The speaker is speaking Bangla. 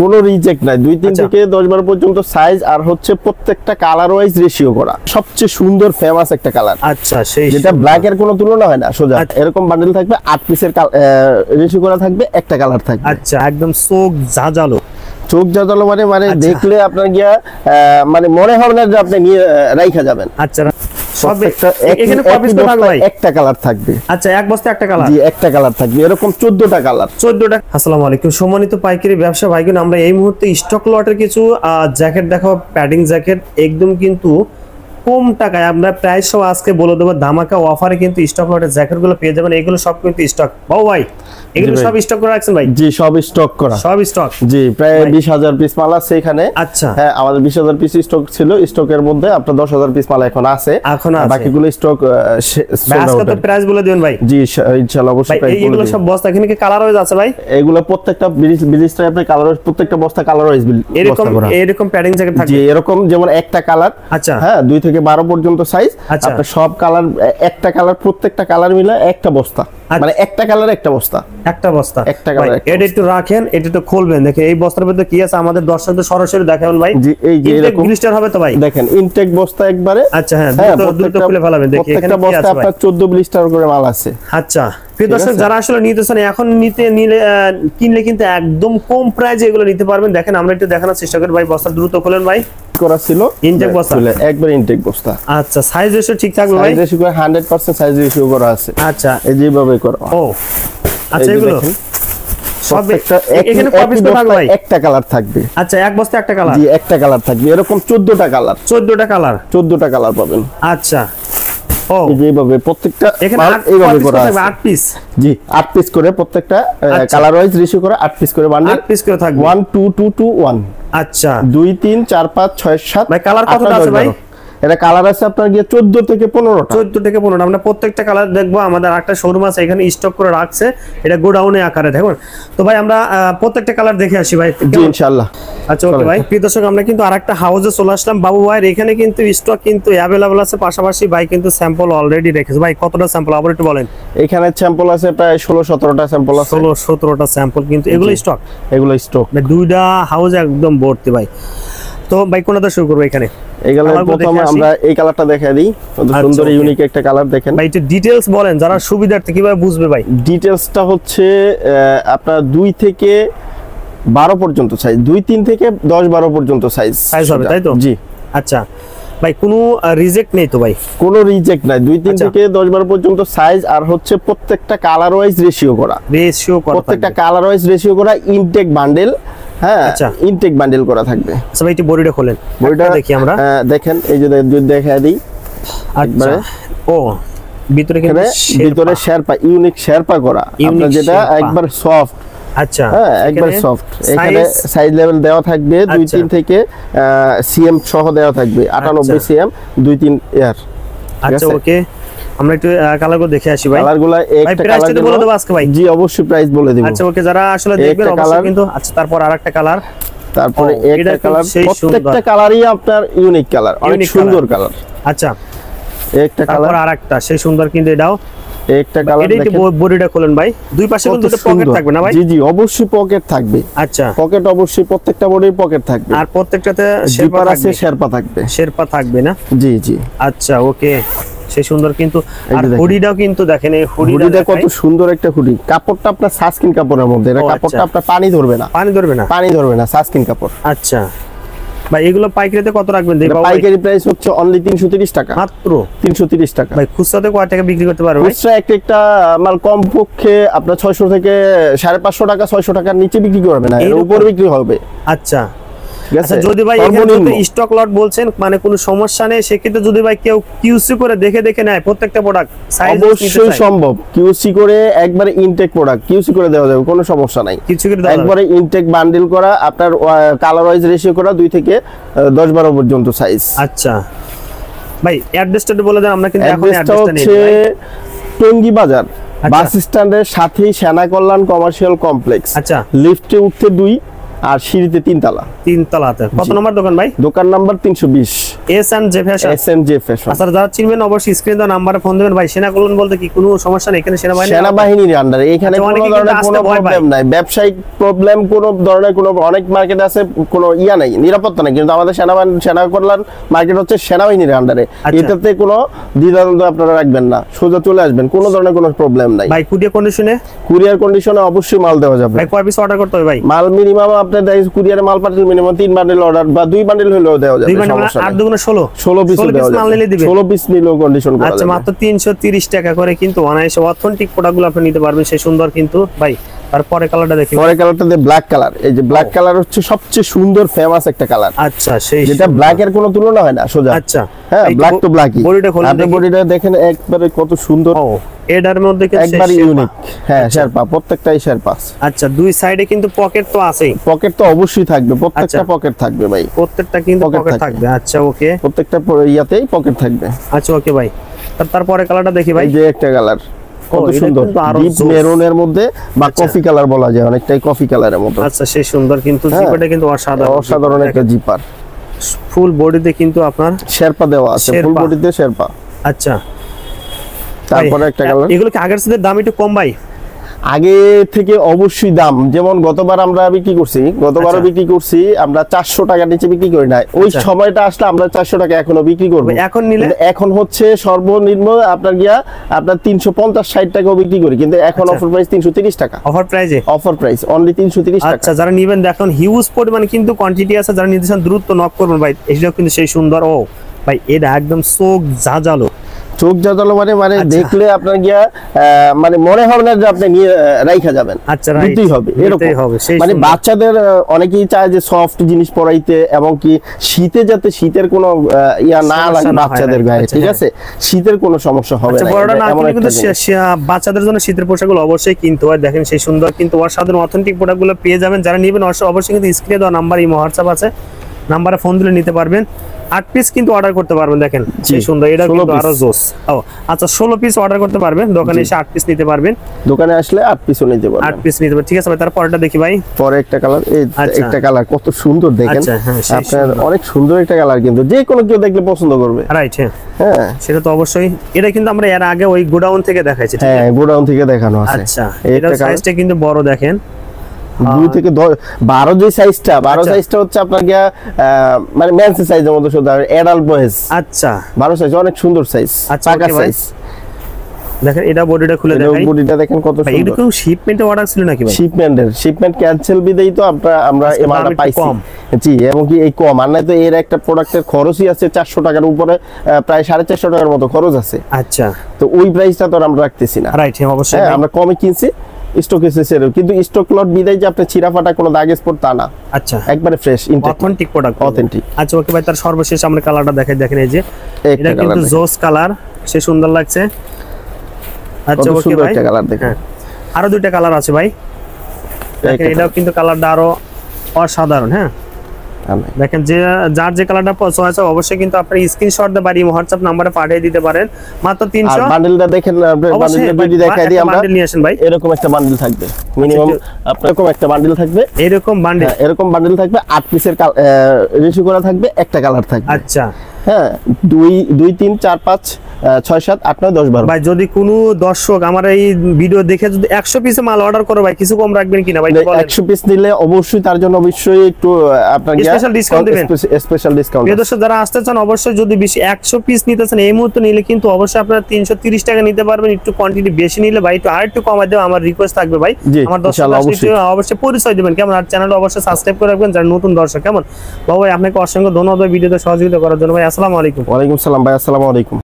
কোনো রিজেক্ট নাই, 2-3 থেকে 10-12 পর্যন্ত সাইজ, আর হচ্ছে প্রত্যেকটা কালার ওয়াইজ রেশিও করা। সবচেয়ে সুন্দর ফেমাস একটা কালার, আচ্ছা, সেই যেটা ব্ল্যাক এর কোনো তুলনা হয় না। সোজা এরকম বান্ডেল থাকবে, 8 পিসের রেশিও করা থাকবে, একটা কালার থাকবে। আচ্ছা, একদম চোখ জাজালো। চোখ জাজালো মানে দেখলে আপনার গিয়া মানে মনে হবে না যে আপনি নিয়ে রাইখা যাবেন। আচ্ছা, সব এখানে কয় পিস থাকবে ভাই? একটা কালার থাকবে। আচ্ছা, এক বস্তা একটা কালার? জি, একটা কালার থাকবে, এরকম 14টা কালার। 14টা। আসসালামু আলাইকুম সম্মানিত পাইকারি ব্যবসা ভাইগণ, আমরা এই মুহূর্তে স্টক লটের কিছু জ্যাকেট দেখাবো, প্যাডিং জ্যাকেট, একদম কিন্তু কম টাকায় আমরা প্রাইস সহ আজকে বলে দেবো। ধামাকা অফারে কিন্তু স্টক লটের জ্যাকেটগুলো পেয়ে যাবেন। এগুলো সব কিন্তু স্টক। বাবু ভাই, এগুলো সব স্টক করে রাখছেন ভাই? জি, সব স্টক করা, সব স্টক। জি, প্রায় 20,000 পিস মাল আছে এখানে। আচ্ছা, হ্যাঁ, আমাদের 20,000 পিস স্টক ছিল। স্টকের মধ্যে আপনার 10,000 পিস মাল এখন আছে, বাকিগুলো স্টক আজকে তো প্রাইস বলে দিবেন ভাই? জি, ইনশাআল্লাহ অবশ্যই প্রাইস বলে দিই। এগুলো সব বস্তা এখানে কি কালার ওয়াইজ আছে ভাই? এগুলো প্রত্যেকটা বিলিস্টারে আপনি কালার ওয়াইজ, প্রত্যেকটা বস্তা কালার ওয়াইজ বস্তা করা। এরকম প্যাডিং জ্যাকেট থাকবে? জি, এরকম যেমন একটা কালার। আচ্ছা, হ্যাঁ, 2 থেকে 12 পর্যন্ত সাইজ। আপনি সব কালার, একটা কালার, প্রত্যেকটা কালার মিলে একটা বস্তা, মানে একটা কালার একটা বস্তা, একটা বস্তা, একটা কালার। এটা একটু রাখেন, এটা একটু খুলবেন, দেখেন এই বস্তার মধ্যে কি আছে আমাদের দর্শকদের সরাসরি দেখাবেন ভাই। জি, এই যে এরকম ব্লিস্টার হবে তো ভাই? দেখেন, ইনটেক বস্তা একবারে। আচ্ছা, হ্যাঁ, দুটো খুলে ফেলাবেন। দেখি এখানে কি আছে ভাই? 14 ব্লিস্টার করে মাল আছে। আচ্ছা, প্রিয় দর্শক, যারা আসলে নিতেছেন, এখন কিনলে কিন্তু একদম কম প্রাইসে এগুলো নিতে পারবেন। দেখেন, আমরা একটু দেখানোর চেষ্টা করি ভাই। বস্তা দ্রুত খুলেন ভাই। করা ছিল ইনটেক বস্তা, একবার ইনটেক বস্তা। আচ্ছা, সাইজ রেশিও ঠিক থাকবে ভাই? সাইজ রেশিও 100% সাইজ রেশিও করা আছে। আচ্ছা, এই যেভাবে করা। ও আচ্ছা, এগুলো সব এখানে কয় পিস থাকবে ভাই? একটা কালার থাকবে। আচ্ছা, এক বস্তা একটা কালার? জি, একটা কালার থাকবে, এরকম 14টা কালার। 14টা কালার? 14টা কালার পাবেন। আচ্ছা, ও এইভাবে প্রত্যেকটা এখানে এইভাবে করা আছে। 8 পিস? জি, 8 পিস করে প্রত্যেকটা কালার ওয়াইজ রেশিও করে 8 পিস করে বান্ডেল। 8 পিস করে থাকবে। 1 2 2 2 1। আচ্ছা, 2 3 4 5 6 7। ভাই কালার কতটা আছে ভাই? এটা কালার আছে আপনার গিয়ে 14 থেকে 15টা। 14 থেকে 15টা। আমরা প্রত্যেকটা কালার দেখবো। আমাদের একটা শোরুম আছে এখানে, স্টক করে রাখছে, এটা গোডাউনে আকারে দেখুন। তো ভাই আমরা প্রত্যেকটা কালার দেখে আসি ভাই। জি, ইনশাআল্লাহ। আচ্ছা, ওকে ভাই। প্রিয় দর্শক, আমরা কিন্তু আরেকটা হাউসে চলে আসলাম। বাবু ভাইয়ের এখানে কিন্তু স্টক কিন্তু अवेलेबल আছে, পাশাপাশি ভাই কিন্তু স্যাম্পল অলরেডি রেখেছে। ভাই কতটা স্যাম্পল আবার একটু বলেন? এখানে স্যাম্পল আছে প্রায় 16-17টা স্যাম্পল আছে। 16-17টা স্যাম্পল কিন্তু এগুলো স্টক? এগুলো স্টক। ভাই দুইটা হাউস একদম ভর্তি ভাই। তো ভাই কোনটা শুরু করব? এখানে প্রথমে আমরা এই কালারটা দেখাই দিই। কত সুন্দর ইউনিক একটা কালার দেখেন ভাই। একটু ডিটেইলস বলেন, যারা সুবিধার্থে কিভাবে বুঝবে ভাই? ডিটেইলসটা হচ্ছে আপনার 2 থেকে 12 পর্যন্ত সাইজ, 2-3 থেকে 10-12 পর্যন্ত সাইজ হবে, তাই তো? জি। আচ্ছা ভাই, কোনো রিজেক্ট নেই তো ভাই? কোনো রিজেক্ট নাই, 2-3 থেকে 10-12 পর্যন্ত সাইজ, আর হচ্ছে প্রত্যেকটা কালার ওয়াইজ রেশিও করা। প্রত্যেকটা কালার ওয়াইজ রেশিও করা, ইনটেক বান্ডেল। হ্যাঁ, ইনটেক বান্ডেল করা থাকবে। আচ্ছা ভাই, একটু বডিটা খোলেন, বডিটা দেখি আমরা। দেখেন, এই যে দেখায় দিই। আচ্ছা, ও ভিতরে কিন্তু ভিতরে শেরপা, ইউনিক শেরপা করা, আপনার যেটা একবার সফট। আচ্ছা, হ্যাঁ, একবার সফট। এখানে সাইজ লেভেল দেওয়া থাকবে 2-3 থেকে সিএম সহ দেওয়া থাকবে, 98 সিএম 2-3 ইয়ার। আচ্ছা, ওকে, আমরা একটু কালারগুলো দেখে আসি ভাই। কালারগুলো একটা কালার বলে দেব আজকে ভাই? জি, অবশ্যই প্রাইস বলে দেব। আচ্ছা, ওকে, যারা আসলে দেখবেন অবশ্যই কিন্তু। আচ্ছা, তারপর আরেকটা কালার, তারপরে একটা কালার, প্রত্যেকটা কালারই আপনার ইউনিক কালার, অনেক সুন্দর কালার। আচ্ছা, একটা কালার, আরেকটা সেই সুন্দর কিন্তু এটাও একটা কালার। দেখেন, বডিটা খোলেন ভাই। দুই পাশে কিন্তু পকেট থাকবে না ভাই? জি জি, অবশ্যই পকেট থাকবে। আচ্ছা, পকেট অবশ্যই, প্রত্যেকটা বডির পকেট থাকবে, আর প্রত্যেকটাতে শেরপা থাকবে। শেরপা থাকবে না? জি জি। আচ্ছা, ওকে, সেই সুন্দর কিন্তু। আর হুডিটাও কিন্তু দেখেন, এই হুডিটা কত সুন্দর একটা হুডি। কাপড়টা আপনার সাসকিন কাপড়ের মধ্যে, এটা কাপড়টা আপনার পানি ধরবে না, পানি ধরবে না, সাসকিন কাপড়। আচ্ছা ভাই, এগুলো পাইকারিতে কত রাখবেন? পাইকারি প্রাইস হচ্ছে অনলি 330 টাকা মাত্র। 330 টাকা। ভাই খুচরাতে কয় টাকা বিক্রি করতে পারবে? খুচরা একটা মাল কম পক্ষে আপনার 600 থেকে 550 টাকা, 600 টাকার নিচে বিক্রি করবে না, এর উপর বিক্রি হবে। আচ্ছা, যদি ভাই এখানে স্টক লট বলছেন, মানে কোনো সমস্যা নেই, সেক্ষেত্রে যদি ভাই কেউ কিউসি করে দেখে নেয় প্রত্যেকটা প্রোডাক্ট, সাইজ অবশ্যই সম্ভব। কিউসি করে একবারে ইনটেক প্রোডাক্ট কিউসি করে দেওয়া যাবে, কোনো সমস্যা নাই। একবারে ইনটেক বান্ডেল করা, আপনার কালার ওয়াইজ রেশিও করা, 2 থেকে 10-12 পর্যন্ত সাইজ। আচ্ছা ভাই, অ্যাড্রেসটা বলে দেন। আমরা কিন্তু এখন অ্যাড্রেসটা নেই। টঙ্গী বাজার বাস স্ট্যান্ডের সাথেই সেনা কল্যাণ কমার্শিয়াল কমপ্লেক্স। আচ্ছা, লিফটে উঠতে 2, আর সিঁড়িতে 3 তলা। 3 তলাতে। কত নম্বর দোকান ভাই? দোকান number 320, S&J fashion. S&J fashion. আচ্ছা, যারা চিনবেন অবশ্যই স্ক্রিন দেওয়া নাম্বারে ফোন দিবেন ভাই। সেনাকুলন বলতে কি কোনো সমস্যা নেই এখানে? সেনাবাহিনীর আন্ডারে, এখানে কোনো ধরনের কোনো প্রবলেম নাই, ব্যবসায়িক প্রবলেম কোনো ধরনের কোনো, অনেক মার্কেট আছে কোনো ইয়া নাই, নিরাপত্তা নাই, কিন্তু আমাদের সেনা কল্যাণ মার্কেট হচ্ছে সেনাবাহিনীর আন্ডারে। এটাতে কোনো দ্বিধাদ্বন্দ্ব আপনারা রাখবেন না, সোজা চলে আসবেন, কোনো ধরনের কোনো প্রবলেম নাই ভাই। কুরিয়ার কন্ডিশনে অবশ্যই মাল দেওয়া যাবে ভাই। কয় পিস অর্ডার করতে হবে ভাই? মাল মিনিমাম আপনার কুরিয়ারে মাল পাঠালে মিনিমাম 3 বান্ডেল অর্ডার বা 2 বান্ডেল হলেও দেওয়া যাবে, সমস্যা নাই। 8 দুগুণে 16 পিস দেওয়া যাবে, মাল নিলে দিবেন। 16 পিস নিলেও কন্ডিশন করা যাবে। আচ্ছা, মাত্র 330 টাকা করে কিন্তু অনায়াসে অথেন্টিক প্রোডাক্টগুলো আপনি নিতে পারবেন, সেই সুন্দর কিন্তু ভাই। তারপরে কালারটা দেখি। পরে কালারটা দিয়ে ব্ল্যাক কালার। এই যে ব্ল্যাক কালার হচ্ছে সবচেয়ে সুন্দর ফেমাস একটা কালার। আচ্ছা, সেই যেটা ব্ল্যাক এর কোনো তুলনা হয় না সোজা। আচ্ছা, হ্যাঁ, ব্ল্যাক তো ব্ল্যাকই। বডিটা খুলে আপনি বডিটা দেখেন একবারে কত সুন্দর। ও, এটার মধ্যে কিন্তু একবারে ইউনিক। হ্যাঁ, শেরপা, প্রত্যেকটাই শেরপা। আচ্ছা, দুই সাইডে কিন্তু পকেট তো আছেই। পকেট তো অবশ্যই থাকবে, প্রত্যেকটা পকেট থাকবে ভাই, প্রত্যেকটা কিন্তু পকেট থাকবে। আচ্ছা, ওকে, প্রত্যেকটা ইয়াতেই পকেট থাকবে। আচ্ছা, ওকে ভাই। তারপরে কালারটা দেখি ভাই। এই যে একটা কালার কত সুন্দর, ডিপ মেরুনের মধ্যে বা কফি কালার বলা যায়, অনেকটাই কফি কালারের মতো। আচ্ছা, সেই সুন্দর কিন্তু জিপারটা কিন্তু অসাধারণ একটা জিপার। ফুল বডিতে কিন্তু আপনার শেরপা দেওয়া আছে, ফুল বডিতে শেরপা। আচ্ছা, তারপরে একটা কালার। এগুলো কি আগের সাথে দাম একটু কম ভাই? আগে থেকে অবশ্যই দাম, যেমন গতবার আমরা বিক্রি করছি, বিক্রি করছি আমরা 400 টাকার নিচে বিক্রি করি না। ওই সময়টা আসলে আমরা 400 টাকা এখনো বিক্রি করব। এখন নিলে এখন হচ্ছে সর্বনিম্ন আপনার 350-60 টাকাও বিক্রি করি, কিন্তু এখন অফার প্রাইস 330 টাকা। অফার প্রাইস অনলি 330 টাকা। আচ্ছা, যারা নেবেন দেখুন হিউজ পরিমাণ কিন্তু কোয়ান্টিটি আছে, যারা নিতে চান দ্রুত নক করবেন ভাই। এটাও কিন্তু সেই সুন্দর। ও ভাই, এটা একদম চোখ জাজালো। চোখ জাজালো মানে দেখলে আপনার মানে মনে হবে না যে আপনি নিয়ে রাইখা যাবেন। আচ্ছা, দিতেই হবে, এরকম মানে বাচ্চাদের অনেকেই চায় যে সফট জিনিস পরাইতে, এবং কি শীতে যাতে শীতের কোনো ইয়া না লাগে বাচ্চাদের গায়ে, ঠিক আছে, শীতের কোনো সমস্যা হবে না। বাচ্চাদের জন্য শীতের পোশাকগুলো অবশ্যই কিনতে হয়। দেখেন সেই সুন্দর কিন্তু অসাধারণ অথেন্টিক প্রোডাক্টগুলো পেয়ে যাবেন। যারা নেবেন অবশ্যই কিন্তু স্ক্রিনে দেওয়া নাম্বার, ইমো, হোয়াটসঅ্যাপ আছে, নাম্বারে ফোন দিলে নিতে পারবেন। 8 পিস কিন্তু অর্ডার করতে পারবেন। দেখেন সেই সুন্দর, এটা কিন্তু আরো জোস। ও আচ্ছা, 16 পিস অর্ডার করতে পারবেন, দোকানে এসে 8 পিস নিতে পারবেন, দোকানে আসলে 8 পিসও নিতে পারবেন। 8 পিস নিতে পারবেন, ঠিক আছে ভাই। তারপরটা দেখি ভাই। পরে একটা কালার, এই একটা কালার কত সুন্দর দেখেন, আপনার অনেক সুন্দর একটা কালার, কিন্তু যে কোনো কেউ দেখলে পছন্দ করবে। রাইট, হ্যাঁ, সেটা তো অবশ্যই। এটা কিন্তু আমরা এর আগে ওই গোডাউন থেকে দেখাইছি। হ্যাঁ, গোডাউন থেকে দেখানো আছে। আচ্ছা, এটা সাইজটা কিন্তু বড়, দেখেন 2 থেকে 12 যে সাইজটা, 12 সাইজটা হচ্ছে আপনার মানে মেন্স সাইজের মতো, শুধু অ্যাডাল্ট বয়েজ। আচ্ছা, 12 সাইজ অনেক সুন্দর সাইজ, পাকা সাইজ। দেখেন এটা বডিটা খুলে দেখাই, বডিটা দেখেন কত সুন্দর। এটা কি শিপমেন্টে অর্ডার ছিল নাকি ভাই? শিপমেন্ট ক্যান্সেল বিদেই তো আমরা এই মালটা পাইছি। জি, এবং কি এই কম আর নাই তো এর একটা প্রোডাক্টের খরচই আছে 400 টাকার উপরে, প্রায় 450 টাকার মতো খরচ আছে। আচ্ছা, তো ওই প্রাইসটা তো আমরা রাখতেছি না। রাইট, অবশ্যই আমরা কমে কিনছি, স্টক এসেছে, কিন্তু স্টক লট বিদায় যে আপনি ছিঁড়া ফাটা কোনো দাগ স্পট তা না। আচ্ছা, একবারে ফ্রেশ অথেন্টিক প্রোডাক্ট, অথেন্টিক। আচ্ছা, ওকে ভাই। তার সর্বশেষ আমরা কালারটা দেখাই। দেখেন এই যে এটা কিন্তু জোস কালার, সে সুন্দর লাগছে। আচ্ছা, ওকে ভাই। একটা কালার দেখেন, আরো দুইটা কালার আছে ভাই। দেখেন এটাও কিন্তু কালারটা আরো অসাধারণ। হ্যাঁ, দেখেন যে যার যে কালারটা পছন্দ আছে অবশ্যই কিন্তু আপনি স্ক্রিনশট দিয়ে বাড়ি হোয়াটসঅ্যাপ নম্বরে পাঠিয়ে দিতে পারেন। মাত্র 300। আর বান্ডেলটা দেখেন, বান্ডেলটা ভিডিও দেখাই দিই আমরা। বান্ডেল নিয়ে আসেন ভাই। এরকম একটা বান্ডেল থাকবে মিনিমাম, আপনার এরকম একটা বান্ডেল থাকবে, এরকম বান্ডেল থাকবে 8 পিসের রেশিও করা থাকবে, একটা কালার থাকবে। আচ্ছা, হ্যাঁ, 2 3 4 5 6 7 8 9 10 12 ভাই। যদি কোনো দর্শক আমার এই ভিডিও দেখে যদি 100 পিসে মাল অর্ডার করে ভাই, কিছু কম রাখবেন কিনা ভাই? 100 পিস নিলে অবশ্যই তার জন্য অবশ্যই একটু আপনার স্পেশাল ডিসকাউন্ট দিবেন। Special discount. প্রিয় দর্শক যারা আসতে চান অবশ্যই, যদি বেশি 100 পিস নিতে চান এই মুহূর্তে নিলে কিন্তু অবশ্যই আপনারা 330 টাকা নিতে পারবেন। একটু কোয়ান্টিটি বেশি নিলে ভাই একটু আরেকটু কমাই দেব, আমার রিকোয়েস্ট থাকবে ভাই। আমার দর্শক অবশ্যই পরিচয় দিবেন কেমন, আর চ্যানেলটা অবশ্যই সাবস্ক্রাইব করে রাখবেন যারা নতুন দর্শক কেমন। বাবা ভাই, আপনাকে অসংখ্য ধন্যবাদ ভিডিওতে সহযোগিতা করার জন্য ভাই। আসসালামু আলাইকুম। ওয়ালাইকুম সালাম ভাই, আসসালামু আলাইকুম।